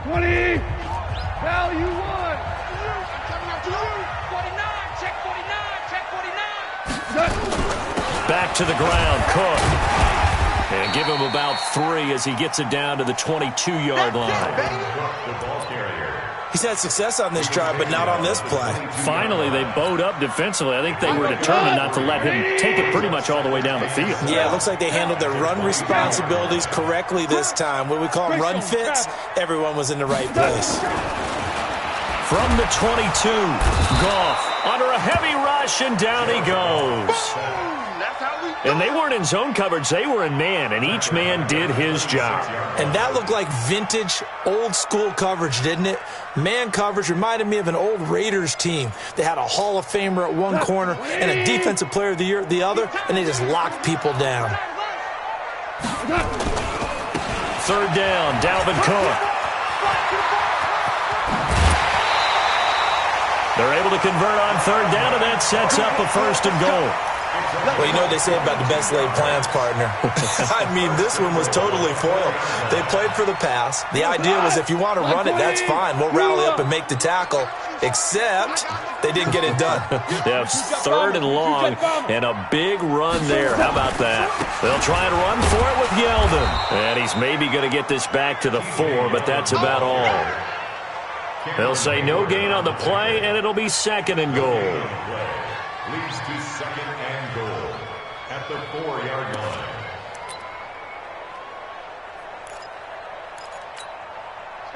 20. Now you won. 49. Check 49. Check 49. Back to the ground, Cook. And give him about 3 as he gets it down to the 22-yard line. He's had success on this drive, but not on this play. Finally, they bowed up defensively. I think they were determined not to let him take it pretty much all the way down the field. Yeah, it looks like they handled their run responsibilities correctly this time. What we call run fits, everyone was in the right place. From the 22, Goff under a heavy rush, and down he goes. And they weren't in zone coverage. They were in man, and each man did his job. And that looked like vintage, old-school coverage, didn't it? Man coverage reminded me of an old Raiders team. They had a Hall of Famer at one corner and a Defensive Player of the Year at the other, and they just locked people down. Third down, Dalvin Cook. They're able to convert on third down, and that sets up a 1st and goal. Well, you know what they say about the best laid plans, partner. I mean, this one was totally foiled. They played for the pass. The idea was if you want to run it, that's fine. We'll rally up and make the tackle. Except they didn't get it done. Yeah, 3rd and long, and a big run there. How about that? They'll try and run for it with Yeldon. And he's maybe going to get this back to the 4, but that's about all. They'll say no gain on the play, and it'll be 2nd and goal. Leads to 2nd and goal at the 4-yard line.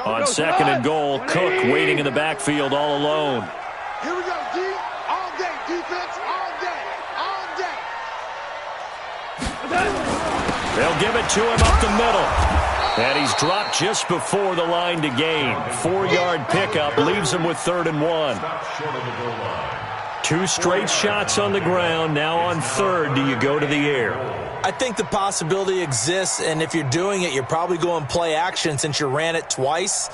On 2nd and goal, Cook waiting in the backfield all alone. Here we go, D. All day, defense, all day, all day. They'll give it to him up the middle. And he's dropped just before the line to gain. 4-yard pickup leaves him with 3rd and 1. Short of the goal line. 2 straight shots on the ground. Now on 3rd, do you go to the air? I think the possibility exists, and if you're doing it, you're probably going play action since you ran it twice.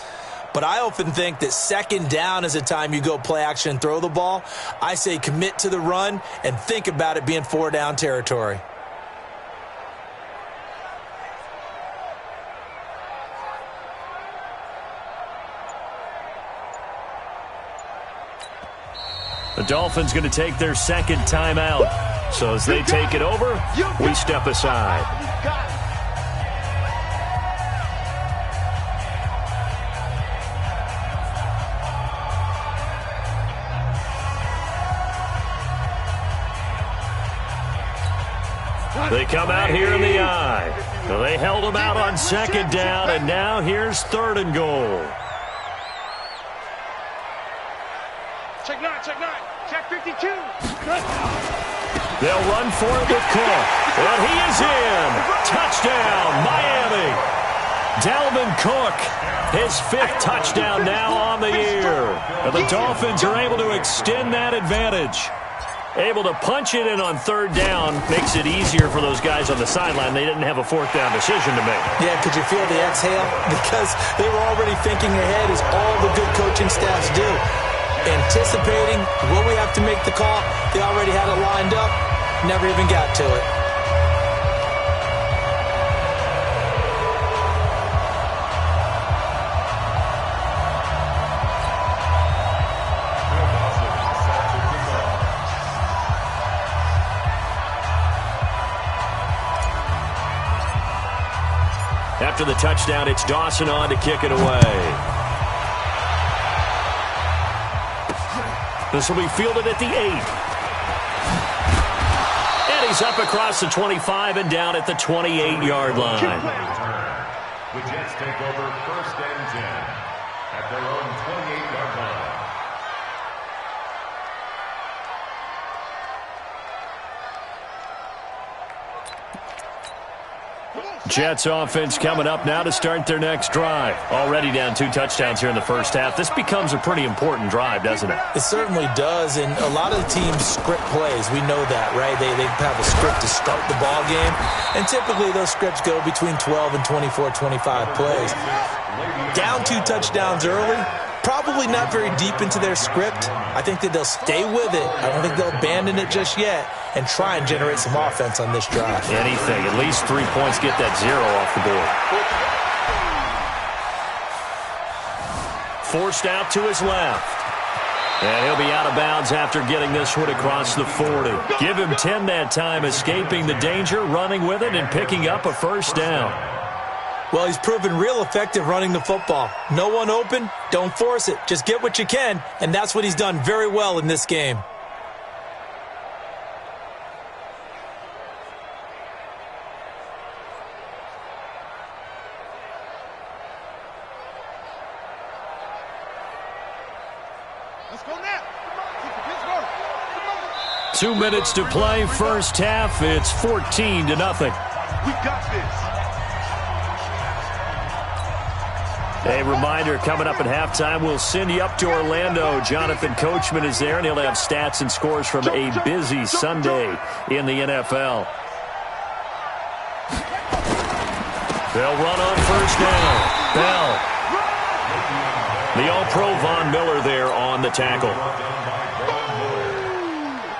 But I often think that 2nd down is a time you go play action and throw the ball. I say commit to the run and think about it being 4-down territory. The Dolphins going to take their 2nd timeout. So as they take it over, we step aside. They come out here in the eye. So they held them out on 2nd down, and now here's 3rd and goal. Check 9, check 9, check 52. They'll run for it with Cook. And he is in. Touchdown, Miami. Dalvin Cook, his 5th touchdown now on the year. And the Dolphins are able to extend that advantage. Able to punch it in on 3rd down. Makes it easier for those guys on the sideline. They didn't have a 4th down decision to make. Yeah, could you feel the exhale? Because they were already thinking ahead, as all the good coaching staffs do. Anticipating, will we have to make the call? They already had it lined up, never even got to it. After the touchdown, it's Dawson on to kick it away. This will be fielded at the 8. And he's up across the 25 and down at the 28-yard line. The Jets take over 1st and 10 at their own 28-yard line. Jets offense coming up now to start their next drive. Already down 2 touchdowns here in the first half. This becomes a pretty important drive, doesn't it? It certainly does, and a lot of the teams script plays. We know that, right? They have a script to start the ball game, and typically those scripts go between 12 and 24, 25 plays. Down 2 touchdowns early, probably not very deep into their script. I think that they'll stay with it. I don't think they'll abandon it just yet and try and generate some offense on this drive. Anything. At least 3 points, get that 0 off the board. forced out to his left. And he'll be out of bounds after getting this one across the 40. Give him 10 that time, escaping the danger, running with it, and picking up a first down. Well, he's proven real effective running the football. No one open, don't force it. Just get what you can, and that's what he's done very well in this game. Let's go now. 2 minutes to play, first half. It's 14-0. We got this. A reminder, coming up at halftime, we'll send you up to Orlando. Jonathan Coachman is there, and he'll have stats and scores from a busy Sunday in the NFL. They'll run on first down. Bell. The All-Pro Von Miller there on the tackle.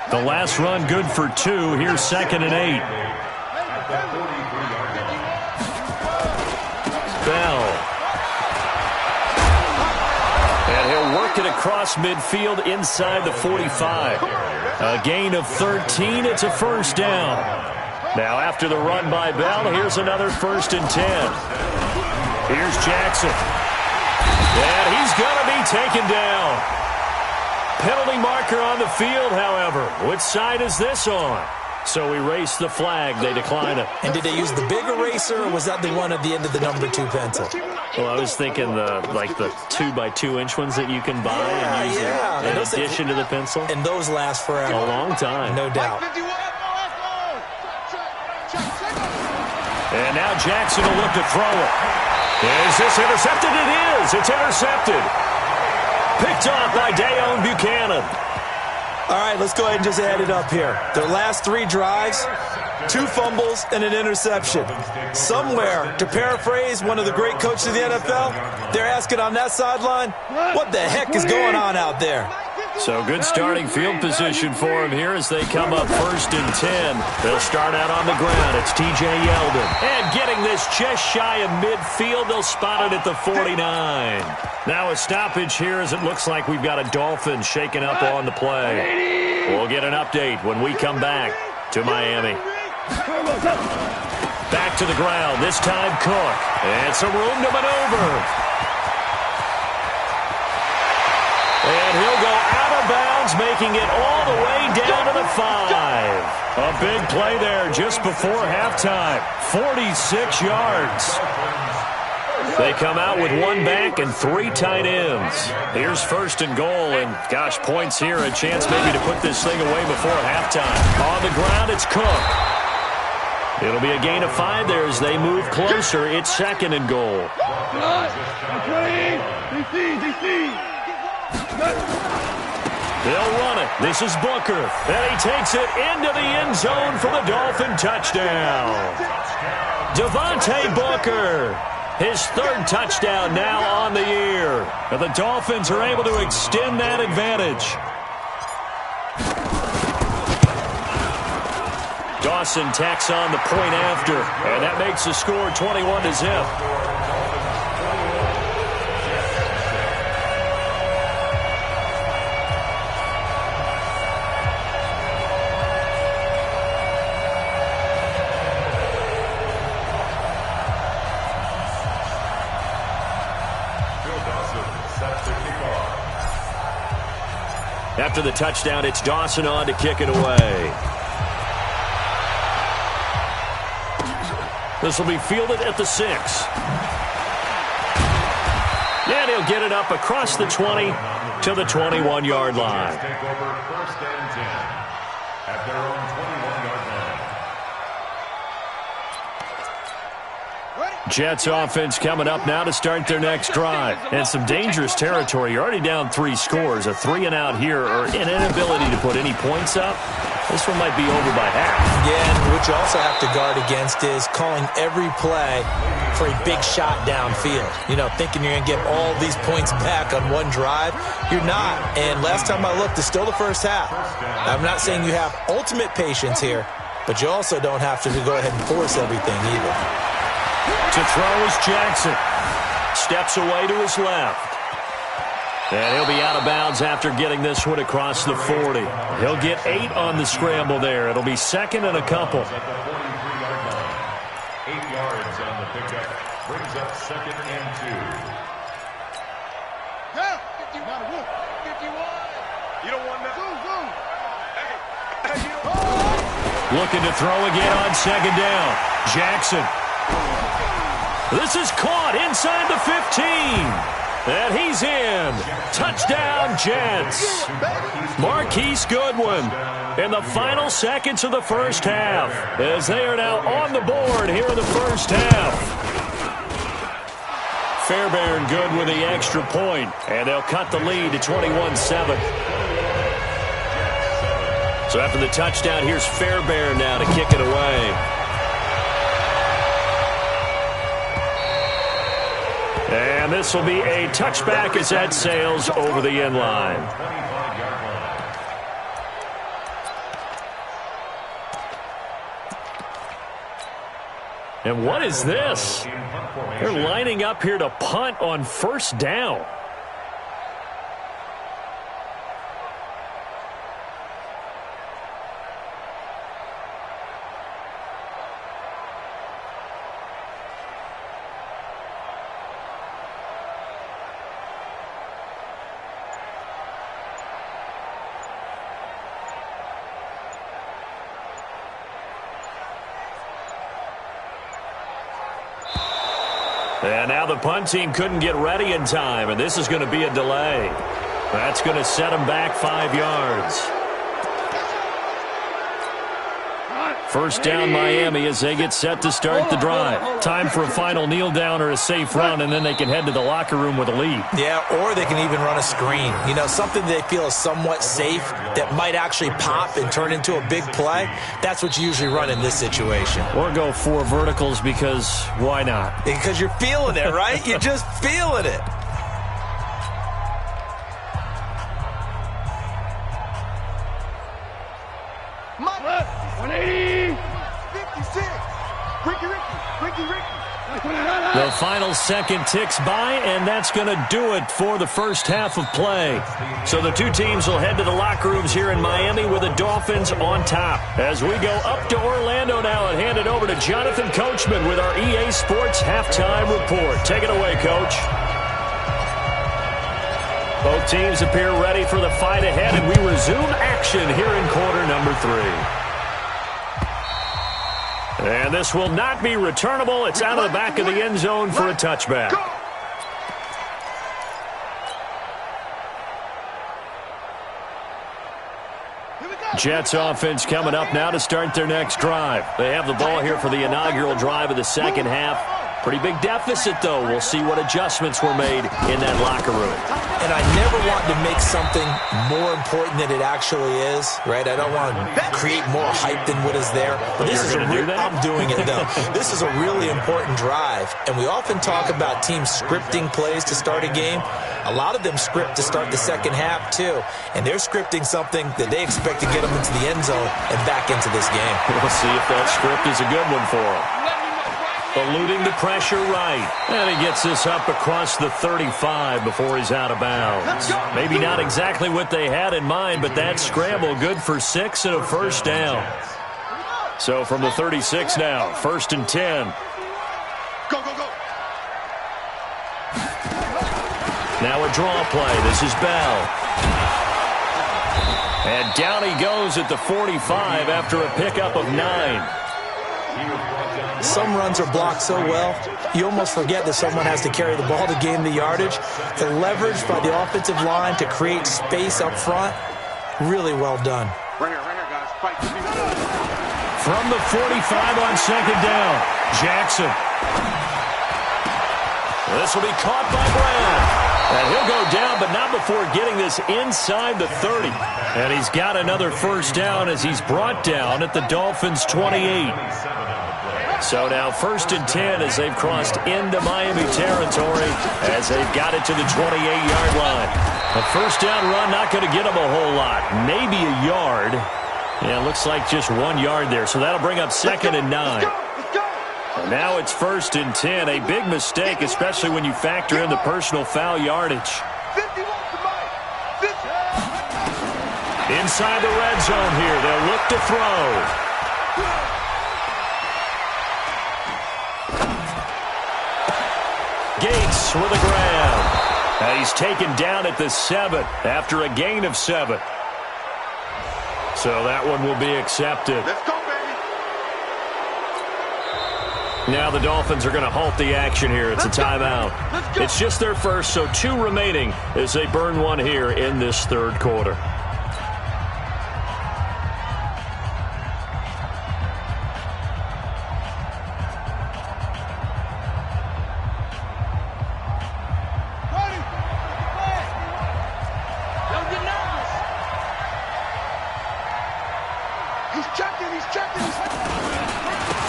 The last run good for 2. Here's 2nd and 8. Bell. And he'll work it across midfield inside the 45. A gain of 13. It's a first down. Now after the run by Bell, here's another 1st and 10. Here's Jackson. And he's going to be taken down. Penalty marker on the field, however. Which side is this on? So erase the flag. They decline it. And did they use the big eraser, or was that the one at the end of the number 2 pencil? Well, I was thinking the 2x2-inch ones that you can buy and use in addition to the pencil. And those last forever. A long time. No doubt. And now Jackson will look to throw it. Is this intercepted? It is. It's intercepted. Picked off by Dayon Buchanan. All right, let's go ahead and just add it up here. Their last 3 drives, 2 fumbles, and an interception. Somewhere, to paraphrase one of the great coaches of the NFL, they're asking on that sideline, what the heck is going on out there? So good starting field position for him here as they come up 1st and 10. They'll start out on the ground. It's T.J. Yeldon. And getting this just shy of midfield, they'll spot it at the 49. Now a stoppage here as it looks like we've got a Dolphin shaken up on the play. We'll get an update when we come back to Miami. Back to the ground, this time Cook. And some room to maneuver. And he'll go out of bounds, making it all the way down to the 5. A big play there just before halftime. 46 yards. They come out with 1 back and 3 tight ends. Here's 1st and goal, and gosh, points here. A chance maybe to put this thing away before halftime. On the ground, it's Cook. It'll be a gain of 5 there as they move closer. It's 2nd and goal. They'll run it. This is Booker. And he takes it into the end zone for the Dolphin touchdown. Devontae Booker. His 3rd touchdown now on the year. And the Dolphins are able to extend that advantage. Dawson tacks on the point after. And that makes the score 21-0. After the touchdown, it's Dawson on to kick it away. This will be fielded at the 6. And he'll get it up across the 20 to the 21-yard line. Take over 1st and 10 at their own 21-yard line. Jets offense coming up now to start their next drive. And some dangerous territory. You're already down 3 scores. A 3-and-out here, or an inability to put any points up. This one might be over by half. Yeah, and what you also have to guard against is calling every play for a big shot downfield. You know, thinking you're going to get all these points back on one drive. You're not. And last time I looked, it's still the first half. I'm not saying you have ultimate patience here, but you also don't have to go ahead and force everything either. To throw is Jackson. Steps away to his left. And he'll be out of bounds after getting this one across the 40. He'll get 8 on the scramble there. It'll be second and a couple. At the 43-yard line. 8 yards on the pickup. Brings up second and 2. Yeah, 51. 51. You don't want that. Zoom. Hey, you don't... Looking to throw again on second down. Jackson. This is caught inside the 15. And he's in. Touchdown, Jets. Marquise Goodwin in the final seconds of the first half, as they are now on the board here in the first half. Fairbairn good with the extra point, and they'll cut the lead to 21-7. So after the touchdown, here's Fairbairn now to kick it away. And this will be a touchback as that sails over the end line. And what is this? They're lining up here to punt on first down. And now the punt team couldn't get ready in time, and this is going to be a delay. That's going to set them back 5 yards. First down Miami as they get set to start the drive. Time for a final kneel down or a safe run, and then they can head to the locker room with a lead. Yeah, or they can even run a screen. You know, something they feel is somewhat safe that might actually pop and turn into a big play. That's what you usually run in this situation. Or go 4 verticals because why not? Because you're feeling it, right? You're just feeling it. The final second ticks by, and that's going to do it for the first half of play. So the two teams will head to the locker rooms here in Miami with the Dolphins on top. As we go up to Orlando now and hand it over to Jonathan Coachman with our EA Sports Halftime Report. Take it away, Coach. Both teams appear ready for the fight ahead, and we resume action here in quarter number 3. And this will not be returnable. It's out of the back of the end zone for a touchback. Jets offense coming up now to start their next drive. They have the ball here for the inaugural drive of the second half. Pretty big deficit, though. We'll see what adjustments were made in that locker room. And I never want to make something more important than it actually is, right? I don't want to create more hype than what is there. But this is I'm doing it, though. This is a really important drive. And we often talk about teams scripting plays to start a game. A lot of them script to start the second half, too. And they're scripting something that they expect to get them into the end zone and back into this game. We'll see if that script is a good one for them. Eluding the pressure right. And he gets this up across the 35 before he's out of bounds. Maybe not exactly what they had in mind, but that scramble good for 6 and a first down. So from the 36 now, 1st and 10. Go. Now a draw play. This is Bell. And down he goes at the 45 after a pickup of 9. Some runs are blocked so well, you almost forget that someone has to carry the ball to gain the yardage. The leverage by the offensive line to create space up front, really well done. Right here, guys. Fight. From the 45 on second down, Jackson. This will be caught by Brown. And he'll go down, but not before getting this inside the 30. And he's got another first down as he's brought down at the Dolphins' 28. So now 1st and 10 as they've crossed into Miami territory as they've got it to the 28-yard line. A first down run not going to get them a whole lot. Maybe a yard. Yeah, looks like just 1 yard there. So that'll bring up 2nd and 9. And now it's 1st and 10. A big mistake, especially when you factor in the personal foul yardage. 51 to inside the red zone here. They'll look to throw. Gates with a grab. And he's taken down at the 7 after a gain of 7. So that one will be accepted. Let's go, baby. Now the Dolphins are going to halt the action here. It's a timeout. It's just their first, so 2 remaining as they burn one here in this third quarter.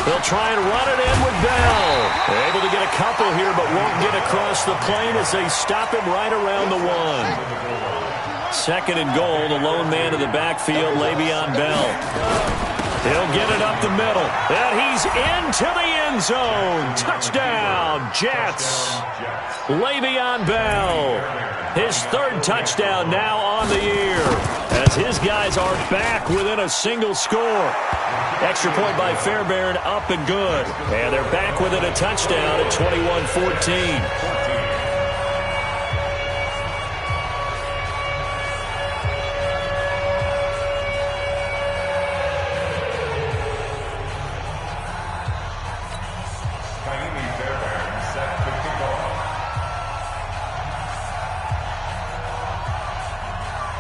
They'll try and run it in with Bell. They're able to get a couple here, but won't get across the plane as they stop him right around the 1. 2nd and goal, the lone man in the backfield, Le'Veon Bell. He'll get it up the middle, and he's into the end zone. Touchdown, Jets. Le'Veon Bell, his 3rd touchdown now on the year, as his guys are back within a single score. Extra point by Fairbairn, up and good. And they're back within a touchdown at 21-14.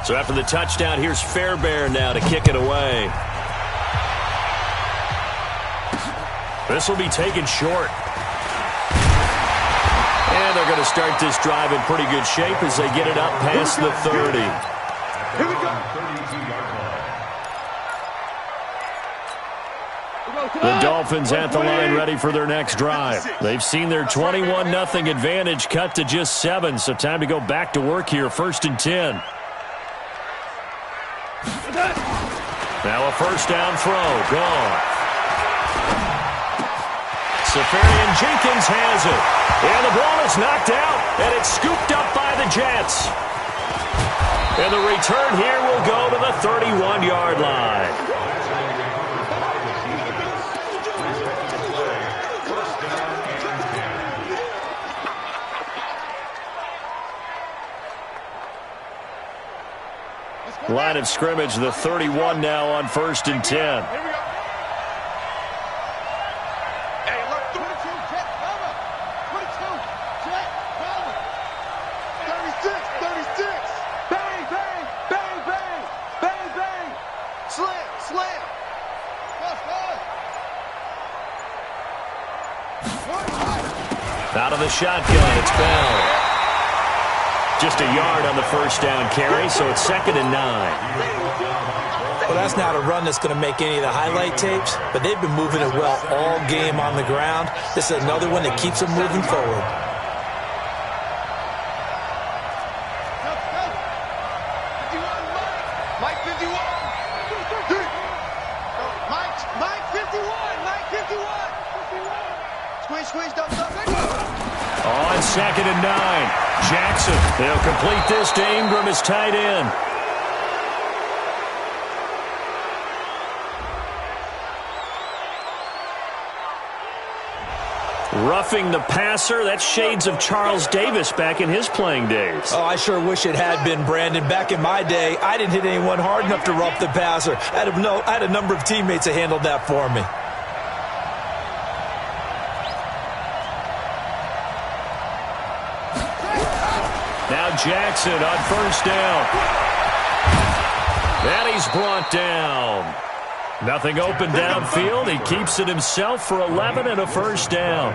So after the touchdown, here's Fairbairn now to kick it away. This will be taken short. And they're going to start this drive in pretty good shape as they get it up past the 30. Here we go. The Dolphins at the line ready for their next drive. They've seen their 21-0 advantage cut to just 7, so time to go back to work here, 1st and 10. Now a first down throw, gone. Safarian Jenkins has it. And the ball is knocked out, and it's scooped up by the Jets. And the return here will go to the 31-yard line. Line of scrimmage, the 31 now on 1st and 10. Here we go. Hey, look, 22, check, cover. 22, check, cover. 36. Bang, bang, bang, bang, bang, bang. Slam, slam. Out of the shotgun, it's Bell. Just a yard on the first down carry, so it's 2nd and 9. Well, that's not a run that's going to make any of the highlight tapes, but they've been moving it well all game on the ground. This is another one that keeps them moving forward. Mike 51. Mike 51. Squeeze, double. On 2nd and 9. Jackson, they'll complete this to Ingram as tight end. Roughing the passer, that's shades of Charles Davis back in his playing days. Oh, I sure wish it had been, Brandon. Back in my day, I didn't hit anyone hard enough to rough the passer. I had a number of teammates that handled that for me. Now Jackson on first down. And he's brought down. Nothing open downfield. He keeps it himself for 11 and a first down.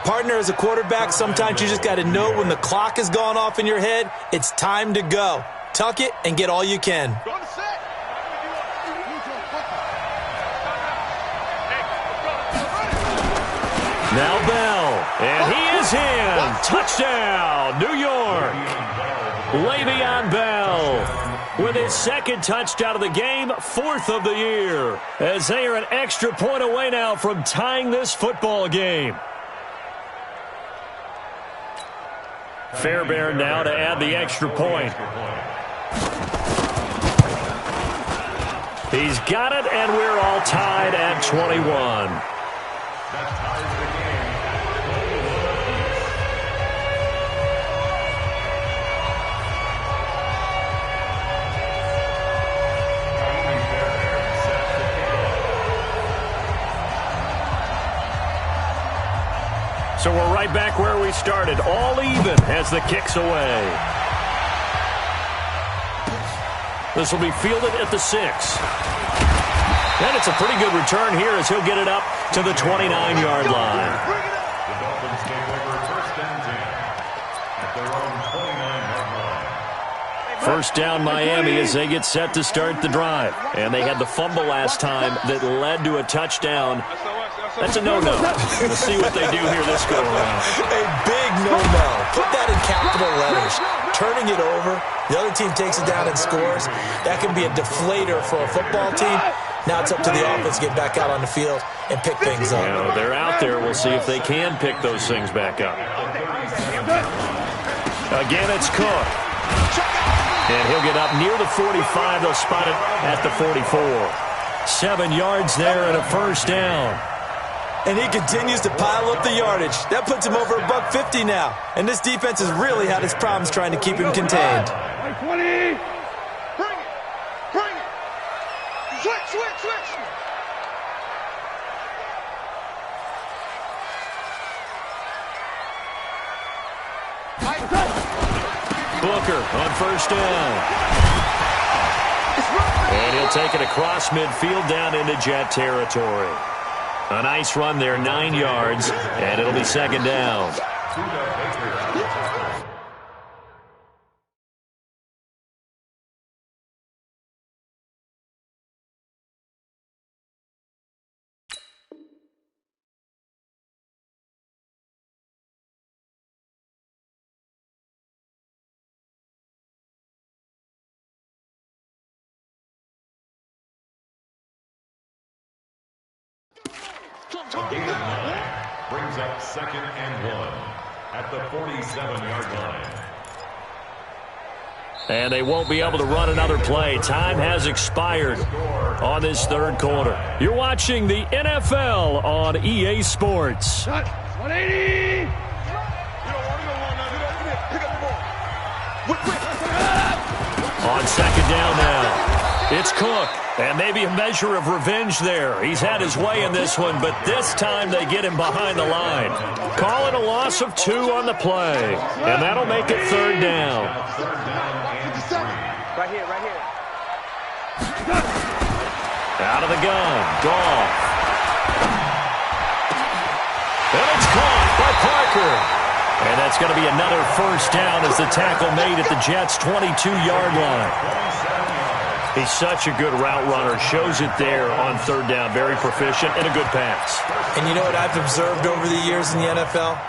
Partner, as a quarterback, sometimes you just got to know when the clock has gone off in your head, it's time to go. Tuck it and get all you can. Now Bell, and he is in. Touchdown, New York. Le'Veon Bell with his 2nd touchdown of the game, 4th of the year, as they are an extra point away now from tying this football game. Fairbairn now to add the extra point. He's got it, and we're all tied at 21. That ties the game at 21. So we're right back where we started, all even as the kick's away. This will be fielded at the 6. And it's a pretty good return here as he'll get it up to the 29-yard line. The Dolphins take over first and 10 at their own 29-yard line. First down Miami as they get set to start the drive. And they had the fumble last time that led to a touchdown. That's a no-no. We'll see what they do here this go-around. A big no-no. Put that in capital letters. Turning it over, the other team takes it down and scores. That can be a deflator for a football team. Now it's up to the offense to get back out on the field and pick things up. You know, they're out there. We'll see if they can pick those things back up. Again, it's Cook. And he'll get up near the 45. They'll spot it at the 44. 7 yards there and a first down. And he continues to pile up the yardage. That puts him over $150 now. And this defense has really had its problems trying to keep him contained. 20. Bring it. Bring it. Switch. Booker on first down. And he'll take it across midfield down into Jet territory. A nice run there, 9 yards, and it'll be second down. Gain of 9 brings up second and 1 at the 47-yard line. And they won't be able to run another play. Time has expired on this third quarter. You're watching the NFL on EA Sports. 180. On second down now, it's Cook. And maybe a measure of revenge there. He's had his way in this one, but this time they get him behind the line. Call it a loss of 2 on the play. And that'll make it third down. Right here. Out of the gun, Goff. And it's caught by Parker. And that's going to be another first down as the tackle made at the Jets' 22-yard line. He's such a good route runner. Shows it there on third down. Very proficient and a good pass. And you know what I've observed over the years in the NFL?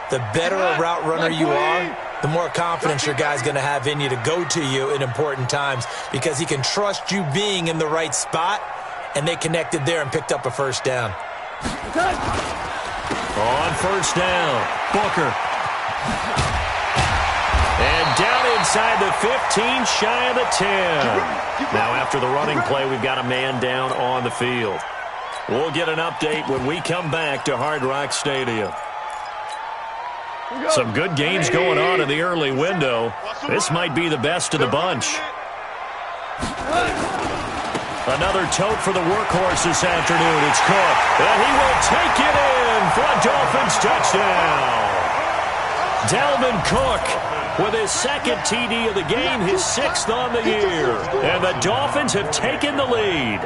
The better a route runner you are, the more confidence your guy's going to have in you to go to you in important times because he can trust you being in the right spot, and they connected there and picked up a first down. On first down, Booker. And down inside the 15, shy of the 10. Now after the running play, we've got a man down on the field. We'll get an update when we come back to Hard Rock Stadium. Some good games going on in the early window. This might be the best of the bunch. Another tote for the workhorse this afternoon. It's Cook. And he will take it in for a Dolphins touchdown. Dalvin Cook with his second TD of the game, his 6th on the year. And the Dolphins have taken the lead.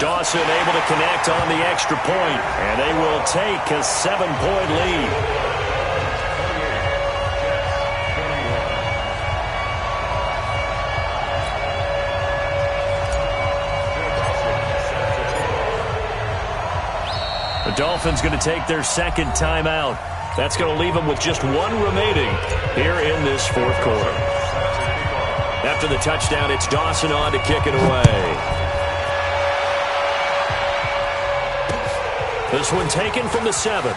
Dawson able to connect on the extra point, and they will take a 7-point lead. The Dolphins going to take their second timeout. That's going to leave them with just 1 remaining here in this fourth quarter. After the touchdown, it's Dawson on to kick it away. This one taken from the 7.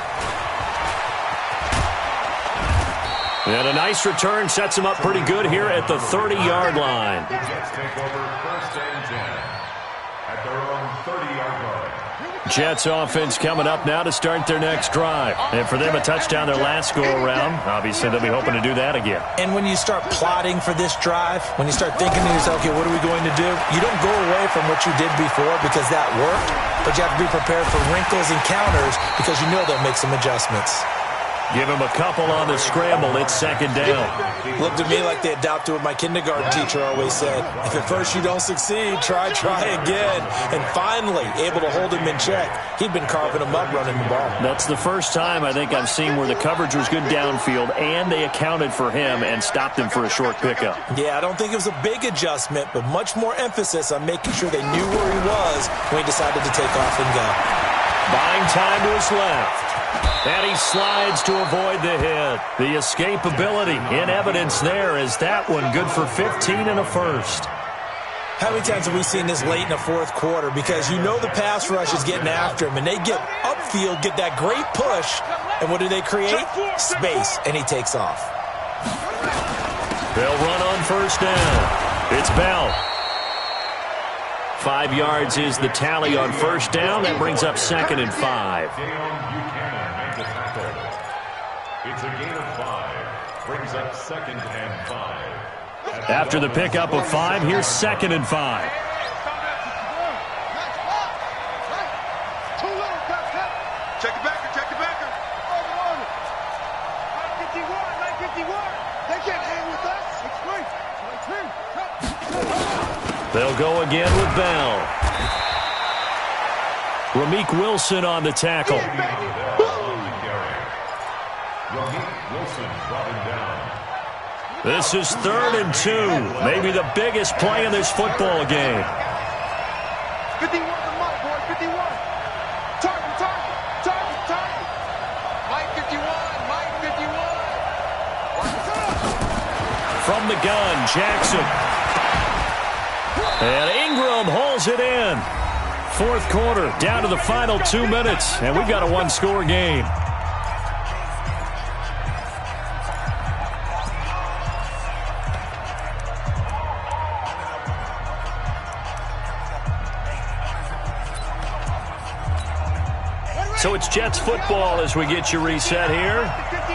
And a nice return sets him up pretty good here at the 30-yard line. Jets take over 1st and 10 at their own 30-yard line. Jets offense coming up now to start their next drive. And for them, a touchdown their last go-around. Obviously, they'll be hoping to do that again. And when you start plotting for this drive, when you start thinking to yourself, okay, what are we going to do? You don't go away from what you did before because that worked, but you have to be prepared for wrinkles and counters because you know they'll make some adjustments. Give him a couple on the scramble. It's 2nd down. Looked to me like they adopted what my kindergarten teacher always said. If at first you don't succeed, try again. And finally, able to hold him in check. He'd been carving him up running the ball. That's the first time I think I've seen where the coverage was good downfield and they accounted for him and stopped him for a short pickup. Yeah, I don't think it was a big adjustment, but much more emphasis on making sure they knew where he was when he decided to take off and go. Buying time to his left. And he slides to avoid the hit. The escapability in evidence there is that one good for 15 and a first. How many times have we seen this late in the 4th quarter? Because you know the pass rush is getting after him, and they get upfield, get that great push, and what do they create? Space, and he takes off. They'll run on 1st down. It's Bell. 5 yards is the tally on 1st down. That brings up 2nd and 5. It's a gain of 5. Brings up 2nd and 5. After the pickup of 5, here's 2nd and 5. Check it backer, check it backer. 951. They can't hang with us. They'll go again with Bell. Rameek Wilson on the tackle. This is 3rd and 2. Maybe the biggest play in this football game. 51 to Mike, boy, 51. Target. Mike 51, Mike 51. From the gun, Jackson. And Ingram hauls it in. 4th quarter, down to the final 2 minutes, and we've got a 1-score game. So it's Jets football as we get you reset here.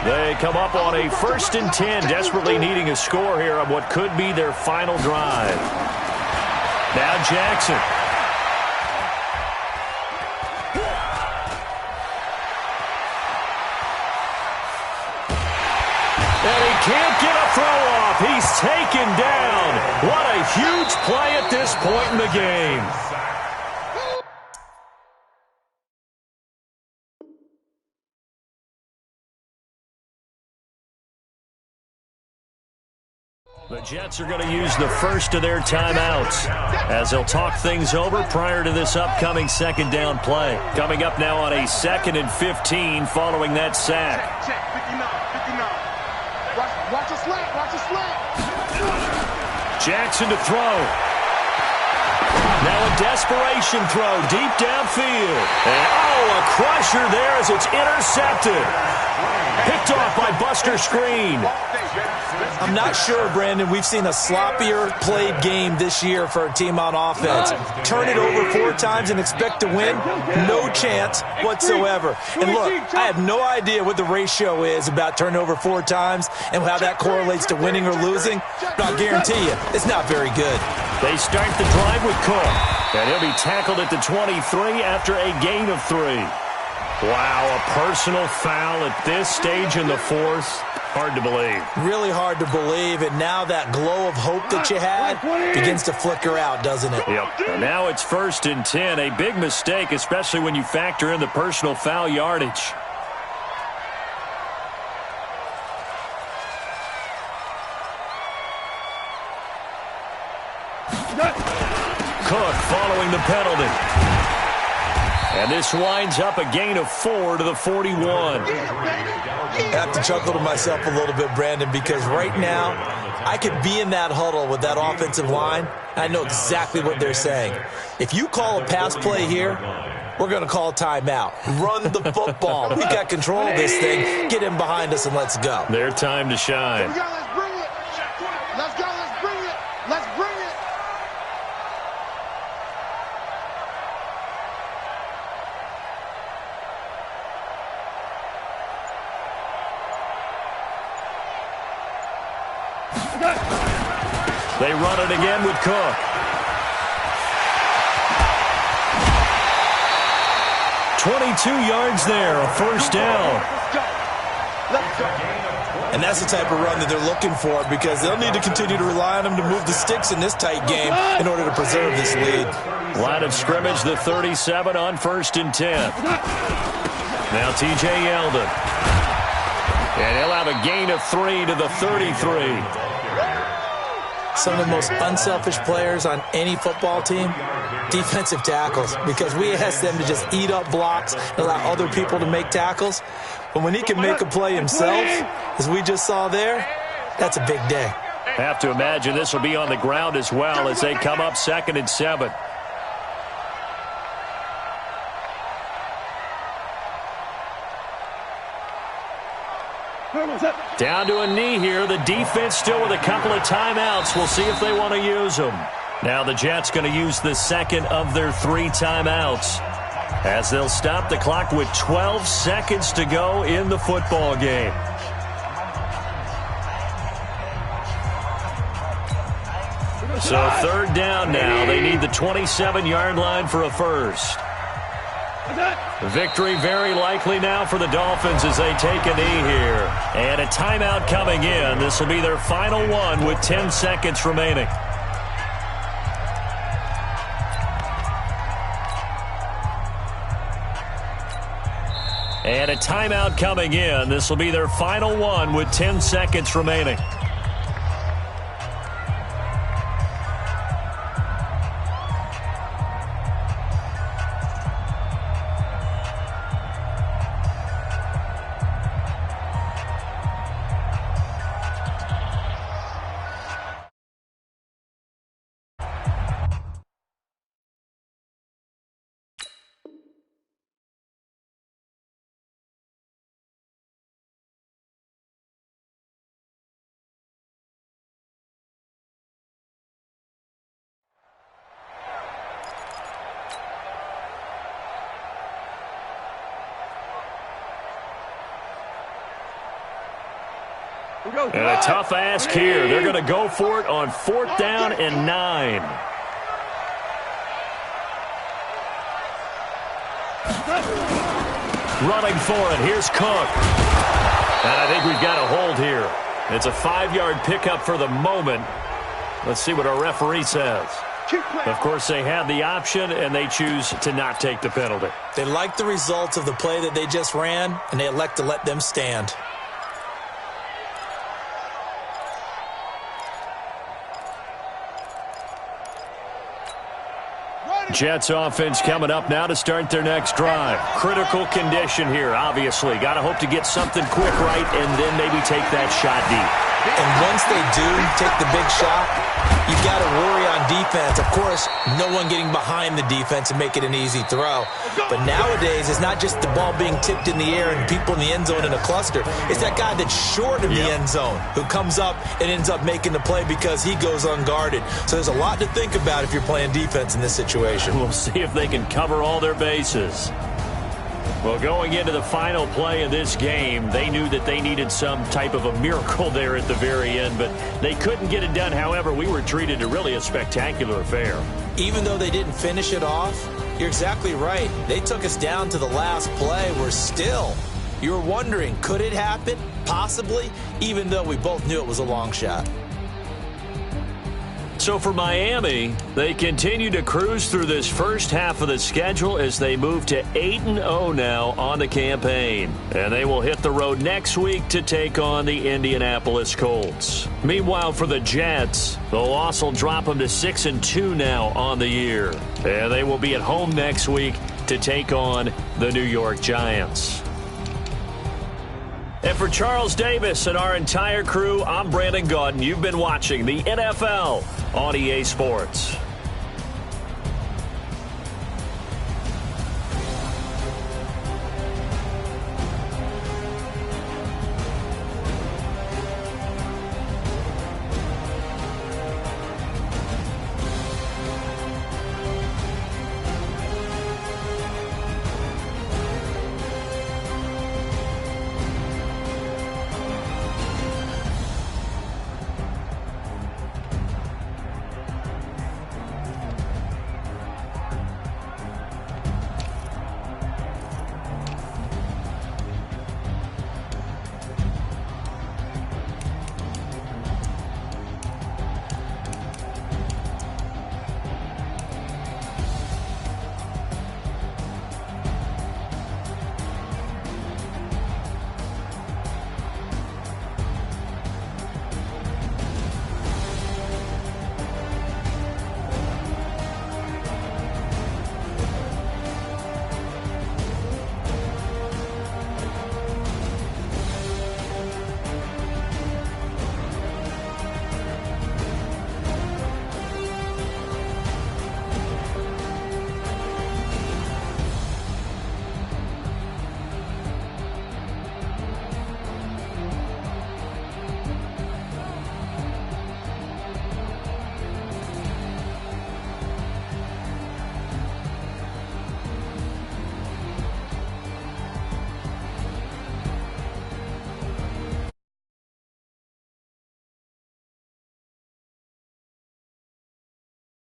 They come up on a 1st and 10, desperately needing a score here on what could be their final drive. Now Jackson. And he can't get a throw off. He's taken down. What a huge play at this point in the game. The Jets are going to use the first of their timeouts as they'll talk things over prior to this upcoming 2nd down play. Coming up now on a 2nd and 15 following that sack. Check, 59. Watch a slant. Jackson to throw. Now a desperation throw deep downfield. And a crusher there as it's intercepted. Picked off by Buster Screen. I'm not sure, Brandon, we've seen a sloppier played game this year for a team on offense. Turn it over 4 times and expect to win? No chance whatsoever. And look, I have no idea what the ratio is about turning over 4 times and how that correlates to winning or losing, but I'll guarantee you, it's not very good. They start the drive with Cook, and he'll be tackled at the 23 after a gain of 3. Wow, a personal foul at this stage in the 4th. Hard to believe. Really hard to believe, and now that glow of hope that you had begins to flicker out, doesn't it? Yep. And now it's 1st and 10. A big mistake, especially when you factor in the personal foul yardage. Cook following the penalty. And this winds up a gain of 4 to the 41. I have to chuckle to myself a little bit, Brandon, because right now I could be in that huddle with that offensive line. I know exactly what they're saying. If you call a pass play here, we're going to call timeout. Run the football. We got control of this thing. Get him behind us and let's go. Their time to shine. Let's bring it. Let's go. Let's bring it. Let's bring it. They run it again with Cook. 22 yards there, a first down. And that's the type of run that they're looking for because they'll need to continue to rely on him to move the sticks in this tight game in order to preserve this lead. Line of scrimmage, the 37 on 1st and 10. Now T.J. Yeldon. And he'll have a gain of 3 to the 33. Some of the most unselfish players on any football team, defensive tackles, because we ask them to just eat up blocks and allow other people to make tackles. But when he can make a play himself, as we just saw there, that's a big day. Have to imagine this will be on the ground as well as they come up 2nd and 7. Down to a knee here. The defense still with a couple of timeouts. We'll see if they want to use them. Now the Jets going to use the second of their 3 timeouts as they'll stop the clock with 12 seconds to go in the football game. So 3rd down now. They need the 27-yard line for a first. Victory very likely now for the Dolphins as they take a knee here. And a timeout coming in. This will be their final one with 10 seconds remaining. And a timeout coming in. This will be their final one with 10 seconds remaining. And a tough ask here. They're going to go for it on 4th down and 9. Running for it. Here's Cook. And I think we've got a hold here. It's a 5-yard pickup for the moment. Let's see what our referee says. Of course, they have the option, and they choose to not take the penalty. They like the results of the play that they just ran, and they elect to let them stand. Jets offense coming up now to start their next drive. Critical condition here, obviously. Got to hope to get something quick right and then maybe take that shot deep. And once they do take the big shot, you've got to worry on defense. Of course, no one getting behind the defense and make it an easy throw. But nowadays, it's not just the ball being tipped in the air and people in the end zone in a cluster. It's that guy that's short of the end zone who comes up and ends up making the play because he goes unguarded. So there's a lot to think about if you're playing defense in this situation. We'll see if they can cover all their bases. Well, going into the final play of this game, they knew that they needed some type of a miracle there at the very end, but they couldn't get it done. However, we were treated to really a spectacular affair. Even though they didn't finish it off, you're exactly right. They took us down to the last play. We're still, you were wondering, could it happen? Possibly, even though we both knew it was a long shot. So for Miami, they continue to cruise through this first half of the schedule as they move to 8-0 now on the campaign. And they will hit the road next week to take on the Indianapolis Colts. Meanwhile, for the Jets, the loss will drop them to 6-2 now on the year. And they will be at home next week to take on the New York Giants. And for Charles Davis and our entire crew, I'm Brandon Gaudin. You've been watching the NFL on EA Sports.